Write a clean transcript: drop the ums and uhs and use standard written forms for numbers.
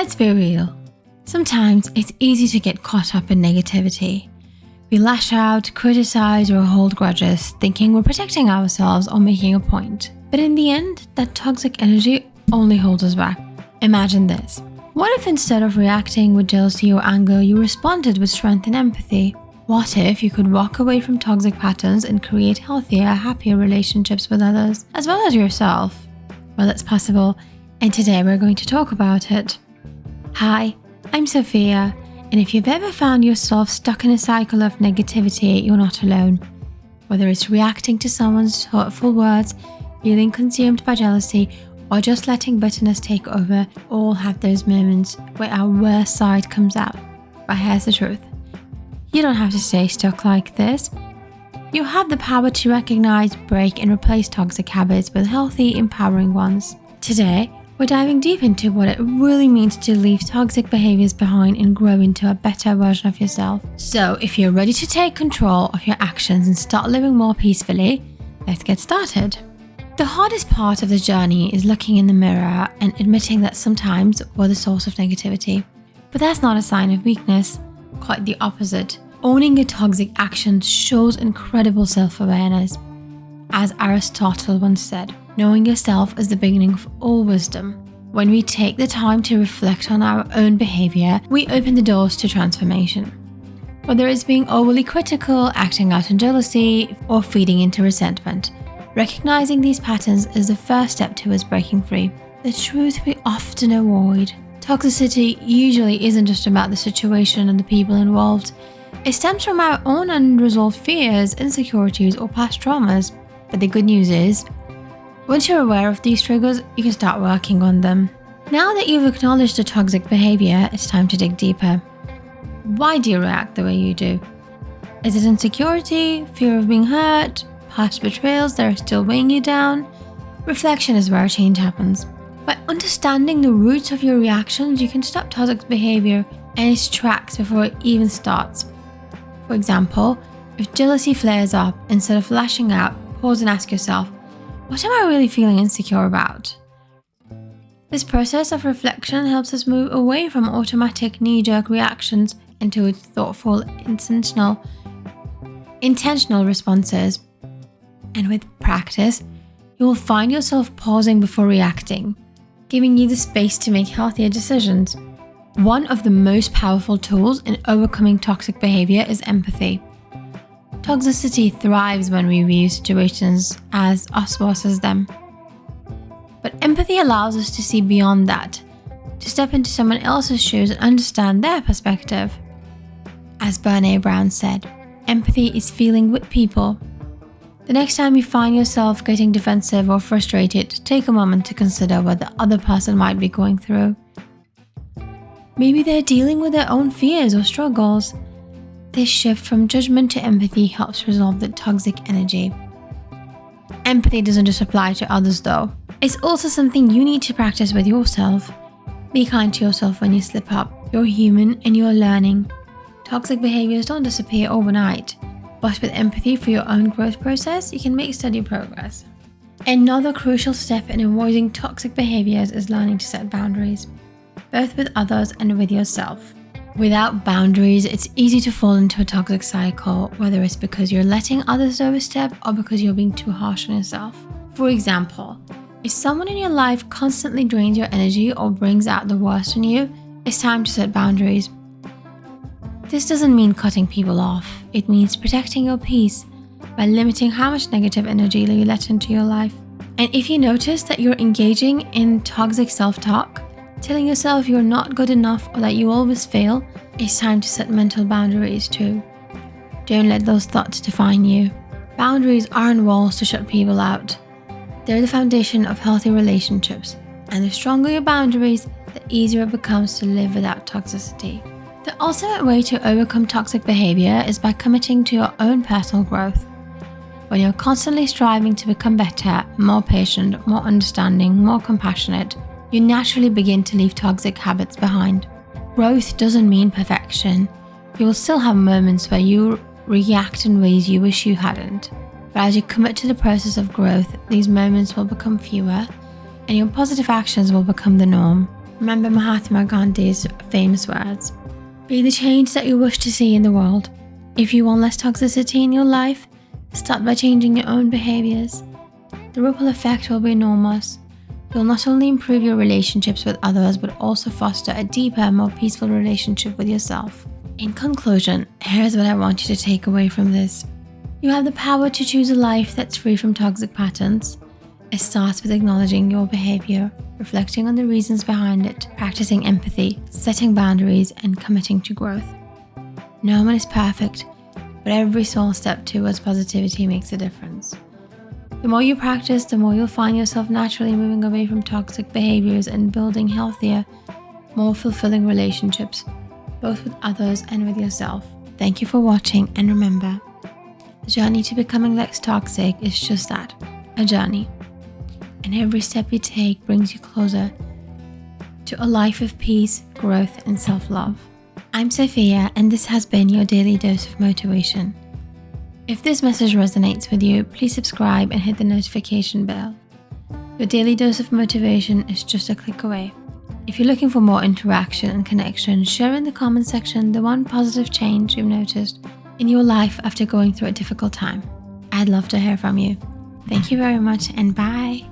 Let's be real. Sometimes it's easy to get caught up in negativity. We lash out, criticize, or hold grudges, thinking we're protecting ourselves or making a point. But in the end, that toxic energy only holds us back. Imagine this. What if instead of reacting with jealousy or anger, you responded with strength and empathy? What if you could walk away from toxic patterns and create healthier, happier relationships with others, as well as yourself? Well, it's possible, and today we're going to talk about it. Hi, I'm Sophia, and if you've ever found yourself stuck in a cycle of negativity, you're not alone. Whether it's reacting to someone's hurtful words, feeling consumed by jealousy, or just letting bitterness take over, we all have those moments where our worst side comes out. But here's the truth. You don't have to stay stuck like this. You have the power to recognize, break, and replace toxic habits with healthy, empowering ones. Today, we're diving deep into what it really means to leave toxic behaviors behind and grow into a better version of yourself. So, if you're ready to take control of your actions and start living more peacefully, let's get started. The hardest part of the journey is looking in the mirror and admitting that sometimes we're the source of negativity. But that's not a sign of weakness, quite the opposite. Owning your toxic actions shows incredible self-awareness. As Aristotle once said, knowing yourself is the beginning of all wisdom. When we take the time to reflect on our own behavior, we open the doors to transformation. Whether it's being overly critical, acting out in jealousy, or feeding into resentment, recognizing these patterns is the first step towards breaking free. The truth we often avoid. Toxicity usually isn't just about the situation and the people involved. It stems from our own unresolved fears, insecurities, or past traumas. But the good news is, once you're aware of these triggers, you can start working on them. Now that you've acknowledged the toxic behavior, it's time to dig deeper. Why do you react the way you do? Is it insecurity, fear of being hurt, past betrayals that are still weighing you down? Reflection is where change happens. By understanding the roots of your reactions, you can stop toxic behavior in its tracks before it even starts. For example, if jealousy flares up, instead of lashing out, pause and ask yourself, what am I really feeling insecure about? This process of reflection helps us move away from automatic knee-jerk reactions into thoughtful, intentional responses. And with practice, you will find yourself pausing before reacting, giving you the space to make healthier decisions. One of the most powerful tools in overcoming toxic behavior is empathy. Toxicity thrives when we view situations as us versus them. But empathy allows us to see beyond that, to step into someone else's shoes and understand their perspective. As Brené Brown said, empathy is feeling with people. The next time you find yourself getting defensive or frustrated, take a moment to consider what the other person might be going through. Maybe they're dealing with their own fears or struggles. This shift from judgment to empathy helps resolve the toxic energy. Empathy doesn't just apply to others though. It's also something you need to practice with yourself. Be kind to yourself when you slip up. You're human and you're learning. Toxic behaviors don't disappear overnight, but with empathy for your own growth process, you can make steady progress. Another crucial step in avoiding toxic behaviors is learning to set boundaries, both with others and with yourself. Without boundaries, it's easy to fall into a toxic cycle, whether it's because you're letting others overstep or because you're being too harsh on yourself. For example, if someone in your life constantly drains your energy or brings out the worst in you, it's time to set boundaries. This doesn't mean cutting people off. It means protecting your peace by limiting how much negative energy you let into your life. And if you notice that you're engaging in toxic self-talk, telling yourself you're not good enough or that you always fail, it's time to set mental boundaries too. Don't let those thoughts define you. Boundaries aren't walls to shut people out. They're the foundation of healthy relationships. And the stronger your boundaries, the easier it becomes to live without toxicity. The ultimate way to overcome toxic behavior is by committing to your own personal growth. When you're constantly striving to become better, more patient, more understanding, more compassionate, you naturally begin to leave toxic habits behind. Growth doesn't mean perfection. You will still have moments where you react in ways you wish you hadn't. But as you commit to the process of growth, these moments will become fewer, and your positive actions will become the norm. Remember Mahatma Gandhi's famous words: be the change that you wish to see in the world. If you want less toxicity in your life, start by changing your own behaviors. The ripple effect will be enormous. You'll not only improve your relationships with others, but also foster a deeper, more peaceful relationship with yourself. In conclusion, here's what I want you to take away from this. You have the power to choose a life that's free from toxic patterns. It starts with acknowledging your behavior, reflecting on the reasons behind it, practicing empathy, setting boundaries, and committing to growth. No one is perfect, but every small step towards positivity makes a difference. The more you practice, the more you'll find yourself naturally moving away from toxic behaviors and building healthier, more fulfilling relationships, both with others and with yourself. Thank you for watching, and remember, the journey to becoming less toxic is just that, a journey. And every step you take brings you closer to a life of peace, growth, and self-love. I'm Sophia, and this has been your daily dose of motivation. If this message resonates with you, please subscribe and hit the notification bell. Your daily dose of motivation is just a click away. If you're looking for more interaction and connection, share in the comment section the one positive change you've noticed in your life after going through a difficult time. I'd love to hear from you. Thank you very much, and bye.